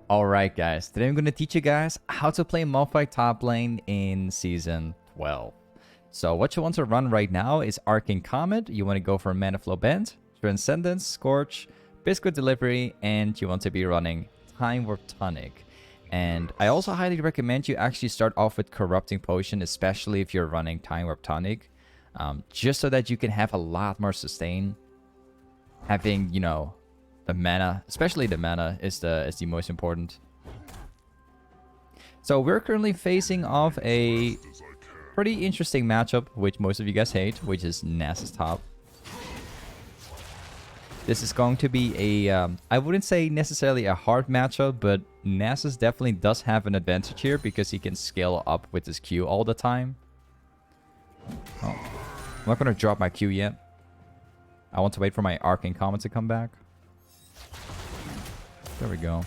Alright guys, today I'm going to teach you guys how to play Malphite top lane in Season 12. So what you want to run right now is Arcane Comet, you want to go for Mana Flow Bend, Transcendence, Scorch, Biscuit Delivery, and you want to be running Time Warp Tonic. And I also highly recommend you actually start off with Corrupting Potion, especially if you're running Time Warp Tonic, just so that you can have a lot more sustain. Having, you know, the mana, especially the mana, is the most important. So we're currently facing off a pretty interesting matchup, which most of you guys hate, which is Nasus top. This is going to be a, I wouldn't say necessarily a hard matchup, but Nasus definitely does have an advantage here because he can scale up with his Q all the time. Oh, I'm not going to drop my Q yet. I want to wait for my Arcane Comet to come back. There we go.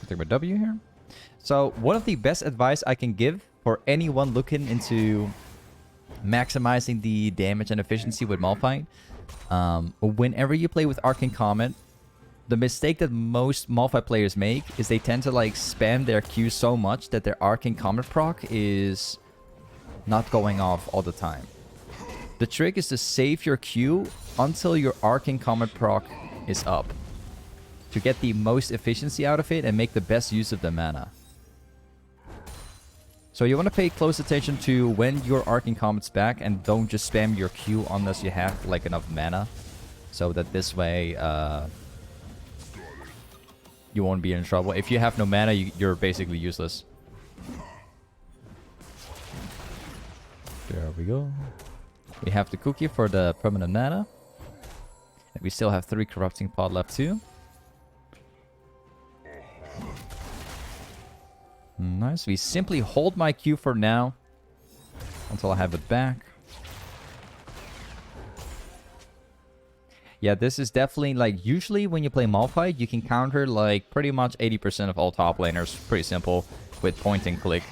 Take my W here. So one of the best advice I can give for anyone looking into maximizing the damage and efficiency with Malphite, whenever you play with Arcane Comet, the mistake that most Malphite players make is they tend to like spam their Q so much that their Arcane Comet proc is not going off all the time. The trick is to save your Q until your Arcane Comet proc is up, to get the most efficiency out of it and make the best use of the mana. So you want to pay close attention to when your Arcane Comet's back and don't just spam your Q unless you have like enough mana, so that this way you won't be in trouble. If you have no mana, you're basically useless. There we go. We have the cookie for the permanent mana. And we still have 3 corrupting pod left too. Nice. We simply hold my Q for now until I have it back. Yeah, this is definitely like, usually when you play Malphite, you can counter like pretty much 80% of all top laners. Pretty simple with point and click.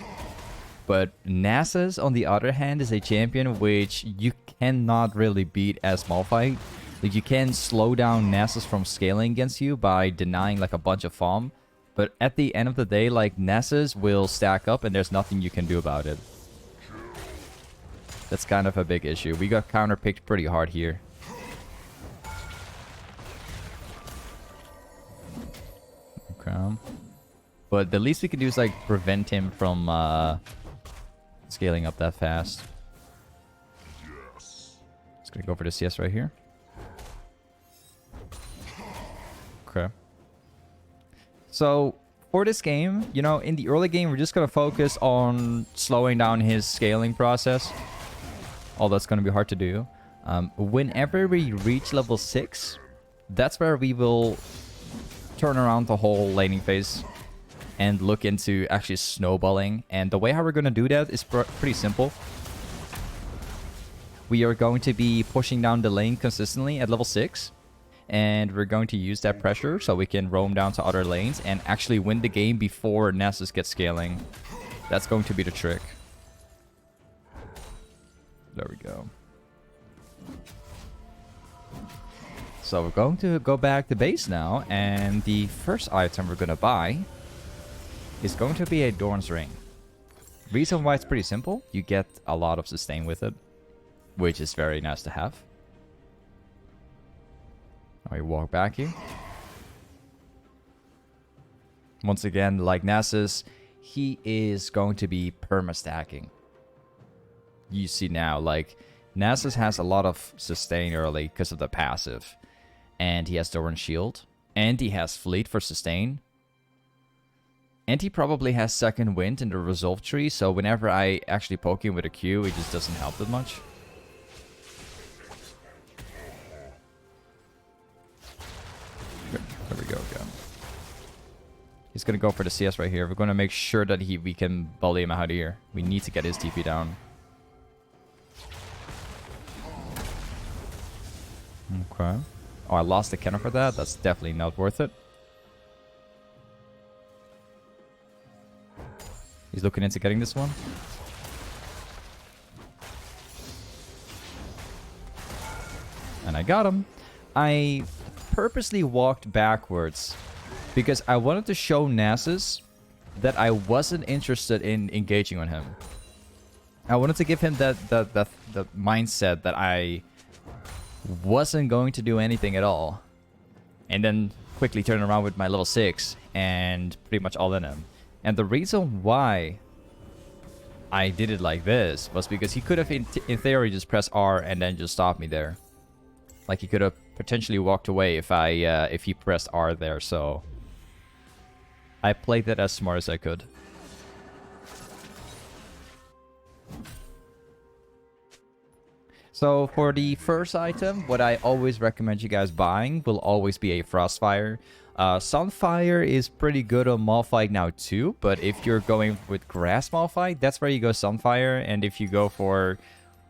But Nasus, on the other hand, is a champion which you cannot really beat as Malphite. Like, you can slow down Nasus from scaling against you by denying like a bunch of farm. But at the end of the day, like, Nasus will stack up and there's nothing you can do about it. That's kind of a big issue. We got counterpicked pretty hard here. Okay. But the least we can do is like prevent him from scaling up that fast. Just gonna go for the CS right here. Okay. So for this game, you know, in the early game, we're just gonna focus on slowing down his scaling process. Although it's gonna be hard to do. Whenever we reach level 6, that's where we will turn around the whole laning phase and look into actually snowballing. And the way how we're gonna do that is pretty simple. We are going to be pushing down the lane consistently at level 6. And we're going to use that pressure so we can roam down to other lanes and actually win the game before Nasus gets scaling. That's going to be the trick. There we go. So we're going to go back to base now. And the first item we're going to buy is going to be a Dorn's Ring. Reason why it's pretty simple. You get a lot of sustain with it, which is very nice to have. Now we walk back here. Once again, like Nasus, he is going to be perma-stacking. You see now, like, Nasus has a lot of sustain early because of the passive. And he has Doran's Shield. And he has Fleet for sustain. And he probably has Second Wind in the Resolve tree, so whenever I actually poke him with a Q, it just doesn't help that much. There we go again. He's gonna go for the CS right here. We're gonna make sure that we can bully him out of here. We need to get his TP down. Okay. Oh, I lost the cannon for that. That's definitely not worth it. He's looking into getting this one. And I got him. I purposely walked backwards because I wanted to show Nasus that I wasn't interested in engaging on him. I wanted to give him the mindset that I wasn't going to do anything at all. And then quickly turn around with my level 6 and pretty much all in him. And the reason why I did it like this was because he could have in theory just pressed R and then just stopped me there. Like he could have potentially walked away if he pressed R there, so I played that as smart as I could. So for the first item, what I always recommend you guys buying will always be a frostfire. Sunfire is pretty good on Malphite now too, but if you're going with grass Malphite, that's where you go Sunfire, and if you go for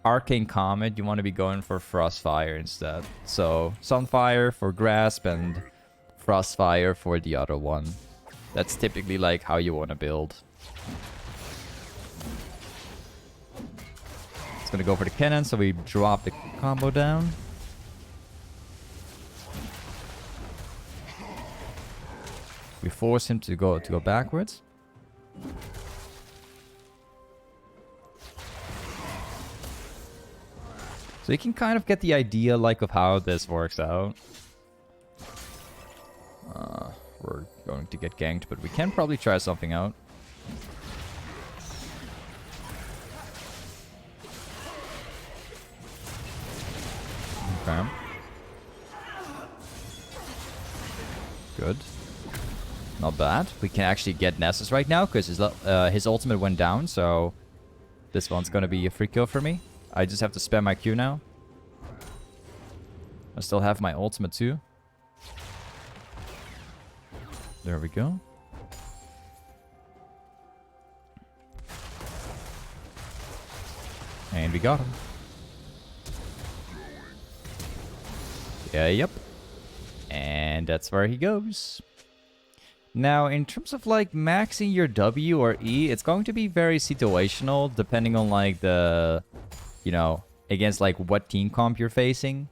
Arcane Comet, you want to be going for frostfire instead. So Sunfire for grasp and frostfire for the other one. That's typically like how you want to build. Gonna go for the cannon, so we drop the combo down. We force him to go backwards. So you can kind of get the idea like of how this works out. We're going to get ganked, but we can probably try something out. Okay. Good. Not bad. We can actually get Nasus right now because his ultimate went down, so this one's gonna be a free kill for me. I just have to spam my Q now. I still have my ultimate too. There we go. And we got him. Yeah, yep. And that's where he goes. Now, in terms of like maxing your W or E, it's going to be very situational depending on like the, you know, against like what team comp you're facing.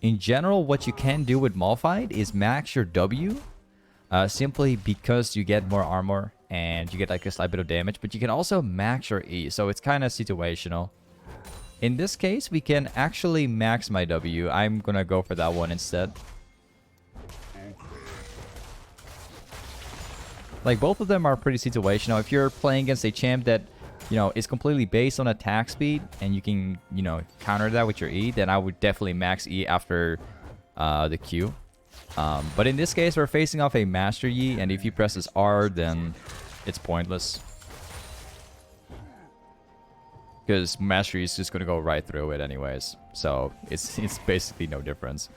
In general, what you can do with Malphite is max your W simply because you get more armor and you get like a slight bit of damage, but you can also max your E, so it's kind of situational. In this case, we can actually max my W. I'm gonna go for that one instead. Like, both of them are pretty situational. If you're playing against a champ that, you know, is completely based on attack speed, and you can, you know, counter that with your E, then I would definitely max E after the Q. But in this case, we're facing off a Master Yi, and if he presses R, then it's pointless. Because Mastery is just going to go right through it anyways. So it's basically no difference.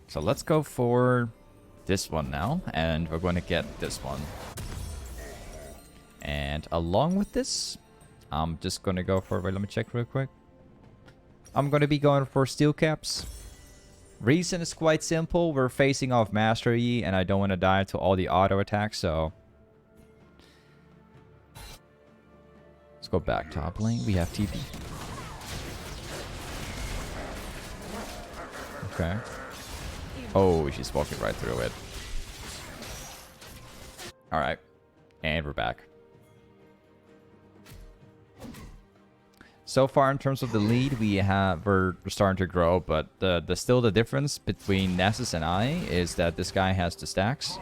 So let's go for this one now. And we're going to get this one. And along with this, I'm just going to go for... Wait, let me check real quick. I'm going to be going for steelcaps. Reason is quite simple. We're facing off Master Yi, and I don't want to die to all the auto attacks, so... Let's go back top lane. We have TP. Okay. Oh, she's walking right through it. Alright. And we're back. So far, in terms of the lead, we're starting to grow, but still the difference between Nasus and I is that this guy has the stacks.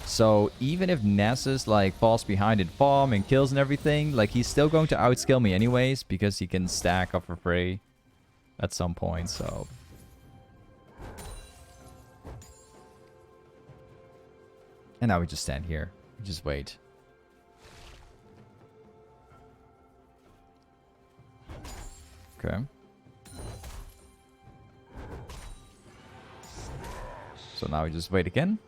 So even if Nasus like falls behind in farm and kills and everything, like he's still going to outskill me anyways because he can stack up for free at some point, so... And now we just stand here. We just wait. Okay. So now we just wait again.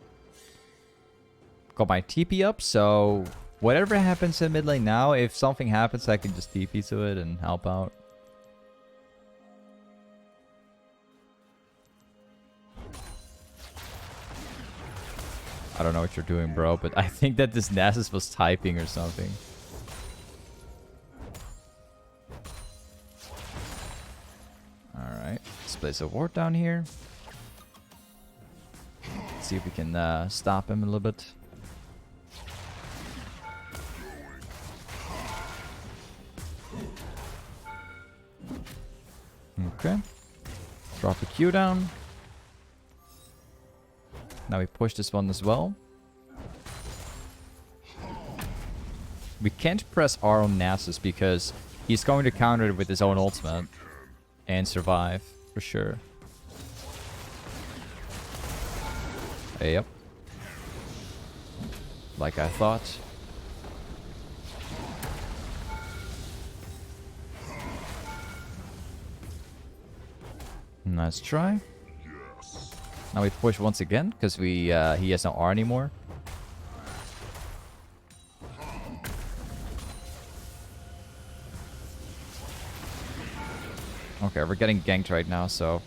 Got my TP up, so whatever happens in mid lane now, if something happens, I can just TP to it and help out. I don't know what you're doing, bro, but I think that this Nasus was typing or something. Alright, let's place a ward down here. Let's see if we can stop him a little bit. Okay. Drop the Q down. Now we push this one as well. We can't press R on Nasus because he's going to counter it with his own ultimate and survive for sure. Yep. Like I thought. Nice try. Now we push once again because he has no R anymore. Okay, we're getting ganked right now, so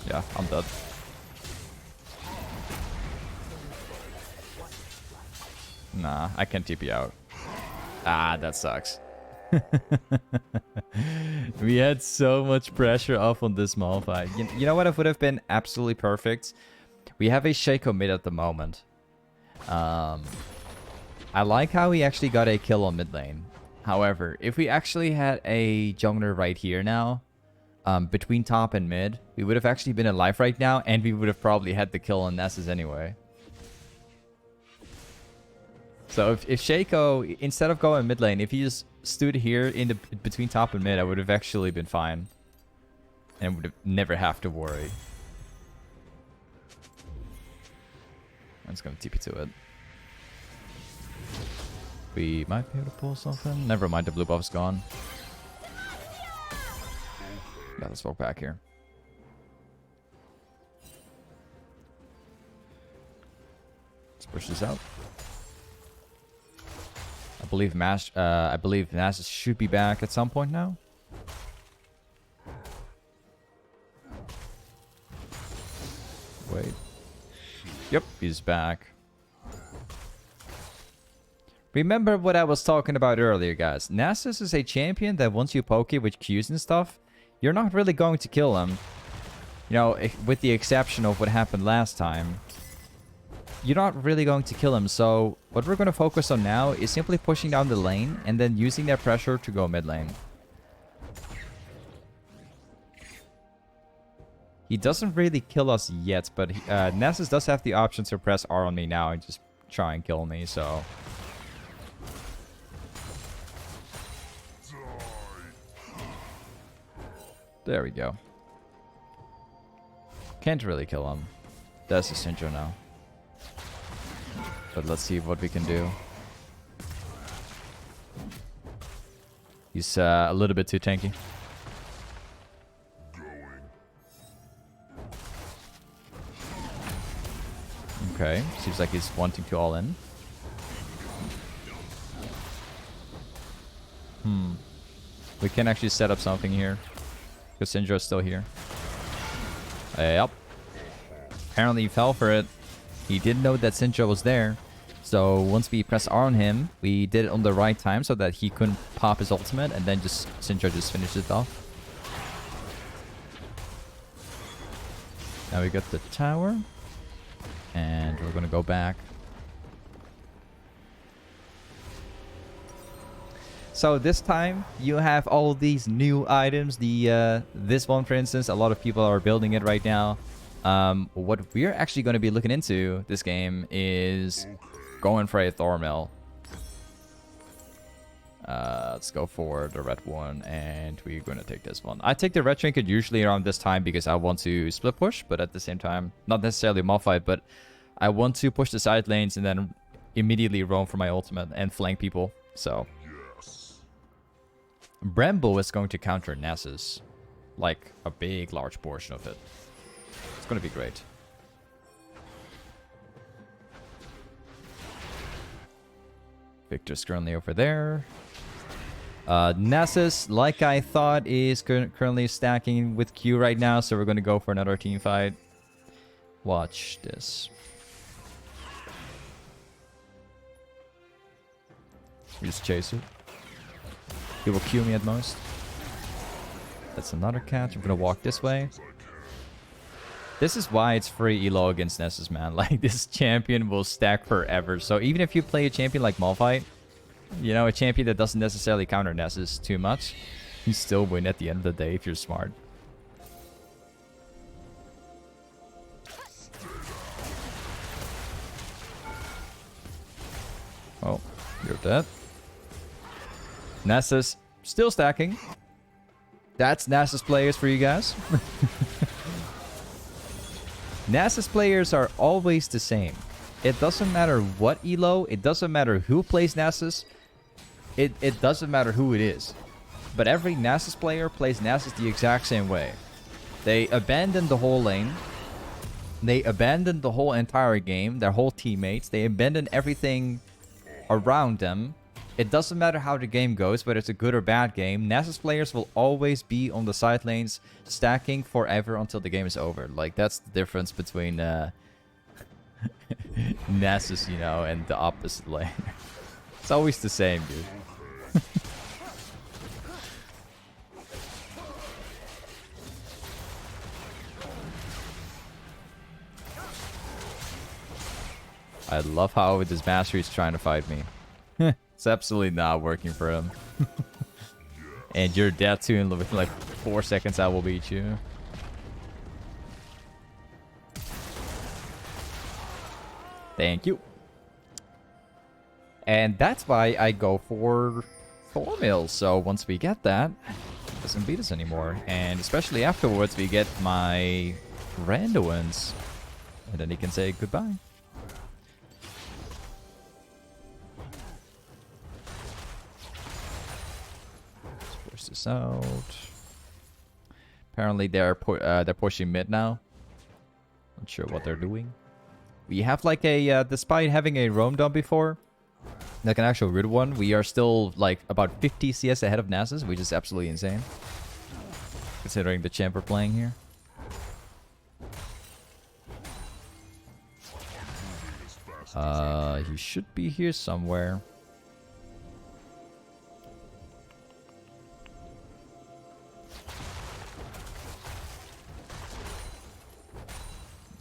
yeah, I'm dead. Nah, I can't TP out. Ah, that sucks. We had so much pressure off on this Malphite. You know what would have been absolutely perfect? We have a Shaco mid at the moment. I like how we actually got a kill on mid lane. However, if we actually had a jungler right here now, between top and mid, we would have actually been alive right now, and we would have probably had the kill on Nessus anyway. So if Shaco, instead of going mid lane, if he just stood here in the between top and mid, I would have actually been fine. And would have never have to worry. I'm just gonna TP to it. We might be able to pull something. Never mind, the blue buff's gone. Yeah, let's walk back here. Let's push this out. I believe Nasus should be back at some point now. Wait. Yep, he's back. Remember what I was talking about earlier, guys. Nasus is a champion that once you poke it with Qs and stuff, you're not really going to kill him. You know, with the exception of what happened last time. You're not really going to kill him, so what we're going to focus on now is simply pushing down the lane and then using that pressure to go mid lane. He doesn't really kill us yet, but Nasus does have the option to press R on me now and just try and kill me, so... There we go. Can't really kill him. That's a Syndra now. But let's see what we can do. He's a little bit too tanky. Okay, seems like he's wanting to all in. We can actually set up something here. Because Syndra is still here. Yep. Apparently he fell for it. He didn't know that Syndra was there. So once we press R on him, we did it on the right time so that he couldn't pop his ultimate, and then just Syndra just finished it off. Now we got the tower. And we're gonna go back. So this time you have all these new items. This one, for instance, a lot of people are building it right now. What we're actually going to be looking into this game is going for a thornmail. Let's go for the red one, and we're going to take this one. I take the red trinket usually around this time because I want to split push, but at the same time, not necessarily Malphite, but I want to push the side lanes and then immediately roam for my ultimate and flank people. So Bramble is going to counter Nasus, like a big, large portion of it. It's going to be great. Victor's currently over there. Nasus, like I thought, is currently stacking with Q right now, so we're going to go for another team fight. Watch this. We just chase it. He will Q me at most. That's another catch. I'm gonna walk this way. This is why it's free elo against Nessus, man. Like, this champion will stack forever. So even if you play a champion like Malphite, you know, a champion that doesn't necessarily counter Nessus too much, you still win at the end of the day if you're smart. Oh, you're dead. Nessus still stacking. That's Nessus players for you guys. Nessus players are always the same. It doesn't matter what elo, it doesn't matter who plays Nessus, it doesn't matter who it is. But every Nessus player plays Nessus the exact same way. They abandon the whole lane. They abandon the whole entire game, their whole teammates. They abandon everything around them. It doesn't matter how the game goes, whether it's a good or bad game. Nessus players will always be on the side lanes, stacking forever until the game is over. Like, that's the difference between Nessus, you know, and the opposite lane. It's always the same, dude. I love how this mastery is trying to fight me. It's absolutely not working for him. And you're dead too, and within like 4 seconds I will beat you. Thank you. And that's why I go for thornmail. So once we get that, it doesn't beat us anymore. And especially afterwards we get my randuins. And then he can say goodbye. This out. Apparently they're pushing mid now. Not sure what they're doing. We have like a despite having a roam dump before, like an actual good one, we are still like about 50 CS ahead of Nessus, which is absolutely insane considering the champ we're playing here. He should be here somewhere.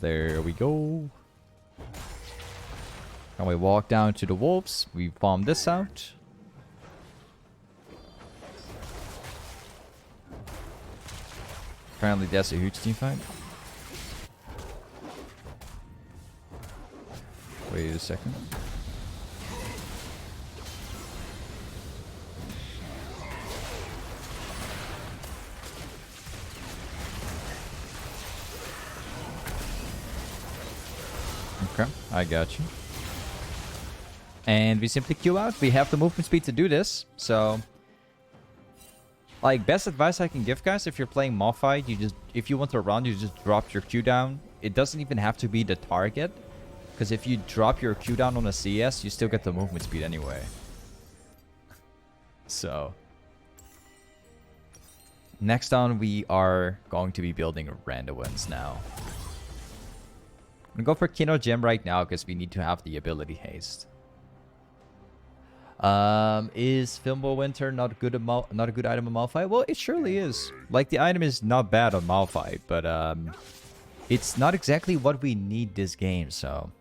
There we go. And we walk down to the wolves. We bomb this out. Apparently that's a huge team fight. Wait a second. Okay, I got you. And we simply queue out. We have the movement speed to do this. So, like, best advice I can give, guys, if you're playing Malphite, if you want to run, you just drop your Q down. It doesn't even have to be the target, because if you drop your Q down on a CS, you still get the movement speed anyway. So, next on, we are going to be building randuins now. I'm gonna go for Kino Gem right now because we need to have the ability haste. Is Filmo Winter not a good item on Malphite? Well, it surely is. Like, the item is not bad on Malphite, but it's not exactly what we need this game. So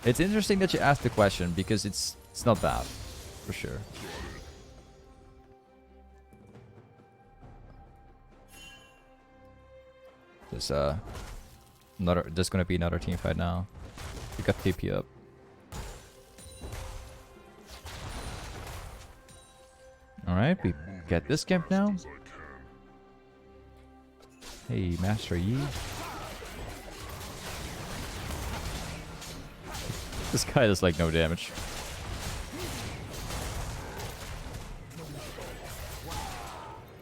it's interesting that you asked the question because it's not bad for sure. There's gonna be another team fight now. We got TP up. Alright, we get this camp now. Hey, Master Yi. This guy does like no damage.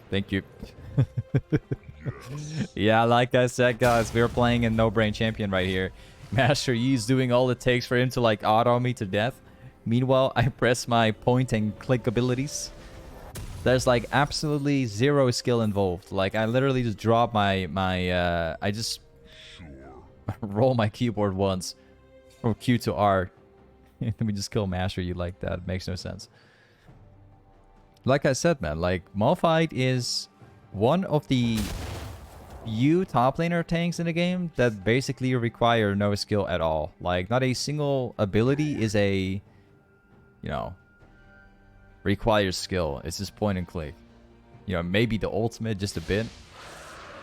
Thank you. Yeah, like I said, guys, we're playing a no-brain champion right here. Master Yi's doing all it takes for him to, like, auto me to death. Meanwhile, I press my point and click abilities. There's like absolutely zero skill involved. Like I literally just drop my I just roll my keyboard once from Q to R. And we just kill master you like that. It makes no sense. Like I said, man, like Malphite is one of the few top laner tanks in the game that basically require no skill at all. Like not a single ability is a, you know, requires skill. It's just point and click. You know, maybe the ultimate just a bit.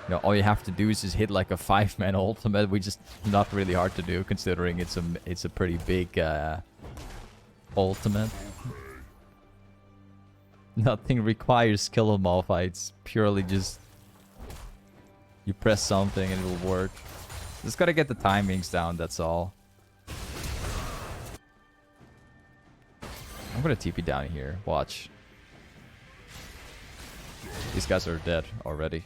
You know, all you have to do is just hit like a 5-man ultimate, which is not really hard to do considering it's a pretty big ultimate. Nothing requires skill on Malphite. It's purely just you press something and it'll work. Just gotta get the timings down, that's all. I'm gonna TP down here. Watch. These guys are dead already.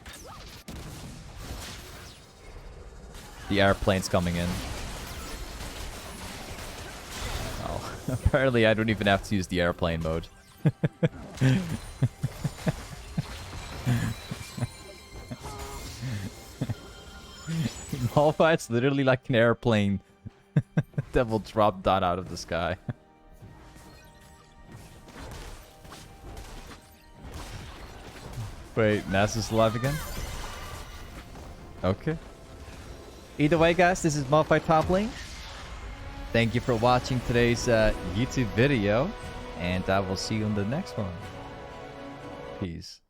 The airplane's coming in. Oh, apparently I don't even have to use the airplane mode. Malphite's literally like an airplane that will drop down out of the sky. Wait, NASA's alive again? Okay. Either way, guys, this is Malphite Toplane. Thank you for watching today's YouTube video, and I will see you on the next one. Peace.